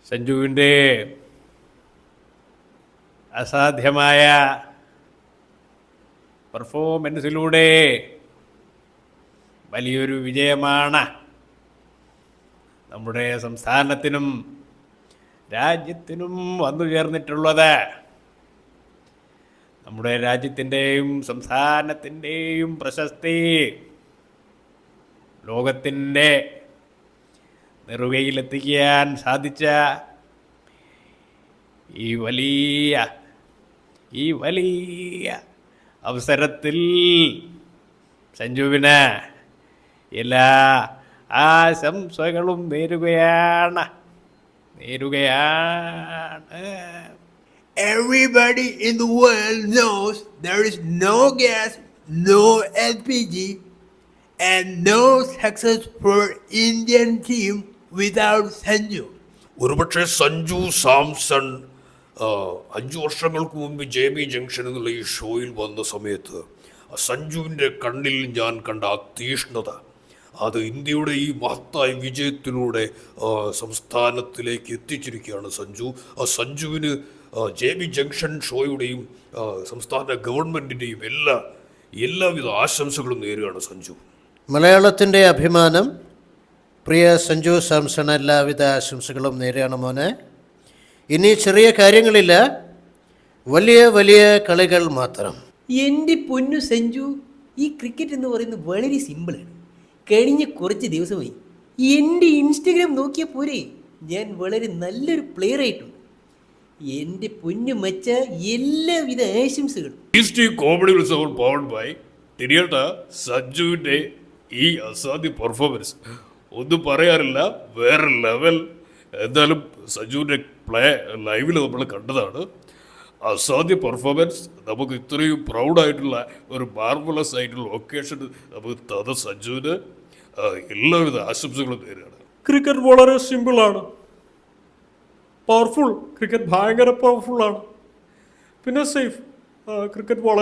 സഞ്ജുവിൻ്റെ അസാധ്യമായ പെർഫോമൻസിലൂടെ വലിയൊരു വിജയമാണ് നമ്മുടെ സംസ്ഥാനത്തിനും രാജ്യത്തിനും വന്നു ചേർന്നിട്ടുള്ളത്. നമ്മുടെ രാജ്യത്തിൻ്റെയും സംസ്ഥാനത്തിൻ്റെയും പ്രശസ്തി ലോകത്തിൻ്റെ നെറുകയിലെത്തിക്കാൻ സാധിച്ച ഈ വലിയ അവസരത്തിൽ സഞ്ജുവിന് എല്ലാ ആശംസകളും നേരുകയാണ്. Everybody in the world knows there is no gas, no LPG, and no success for Indian team without Sanju. ഒരുപക്ഷെ സഞ്ജു സാംസൺ 5 വർഷങ്ങൾക്ക് മുമ്പ് JB ജംഗ്ഷൻ എന്നുള്ള ഈ ഷോയിൽ വന്ന സമയത്ത് സഞ്ജുവിൻ്റെ കണ്ണിൽ ഞാൻ കണ്ട ആ തീഷ്ണത, അത് ഇന്ത്യയുടെ ഈ മഹത്തായ വിജയത്തിലൂടെ സംസ്ഥാനത്തിലേക്ക് എത്തിച്ചിരിക്കുകയാണ് സഞ്ജു. ആ സഞ്ജുവിന് JB ജംഗ്ഷൻ ഷോയുടെയും സംസ്ഥാന ഗവൺമെൻറ്റിൻ്റെയും എല്ലാവിധ ആശംസകളും നേരുകയാണ് സഞ്ജു. മലയാളത്തിൻ്റെ അഭിമാനം പ്രിയ സഞ്ജു സാംസൺ എല്ലാവിധ ആശംസകളും നേരെയാണ് മോനെ. ഇനി ചെറിയ കാര്യങ്ങളില്ല, വലിയ വലിയ കളികൾ മാത്രം. എൻ്റെ പൊന്നു സഞ്ജു, ഈ ക്രിക്കറ്റ് എന്ന് പറയുന്നത് വളരെ സിമ്പിളാണ്. കഴിഞ്ഞ കുറച്ച് ദിവസമായി എൻ്റെ ഇൻസ്റ്റഗ്രാം നോക്കിയ പോരെ, ഞാൻ വളരെ നല്ലൊരു പ്ലെയർ ആയിട്ടുണ്ട്. എൻ്റെ പൊന്നു മച്ച, എല്ലാവിധ ആശംസകളും. കോമഡി ഉത്സവം പവർഡ് ബൈ ടിനിയേട്ട. സഞ്ജുവിൻ്റെ ഈ അസാധ്യ പെർഫോമൻസ് ഒന്നും പറയാറില്ല, വേറെ ലെവൽ. എന്തായാലും സഞ്ജുവിൻ്റെ ലൈവിൽ നമ്മൾ കണ്ടതാണ്. അസാധ്യ പെർഫോമൻസ്. നമുക്ക് ഇത്രയും പ്രൗഡായിട്ടുള്ള ഒരു മാർവലസ് ആയിട്ടുള്ള ലൊക്കേഷൻ നമുക്ക് തന്ന സഞ്ജുവിന് എല്ലാവിധ ആശംസകളും നേരുകയാണ്. ക്രിക്കറ്റ് വളരെ സിമ്പിളാണ്, പവർഫുൾ. ക്രിക്കറ്റ് ഭയങ്കര പവർഫുള്ളാണ്, പിന്നെ സേഫ്. ക്രിക്കറ്റ് വളരെ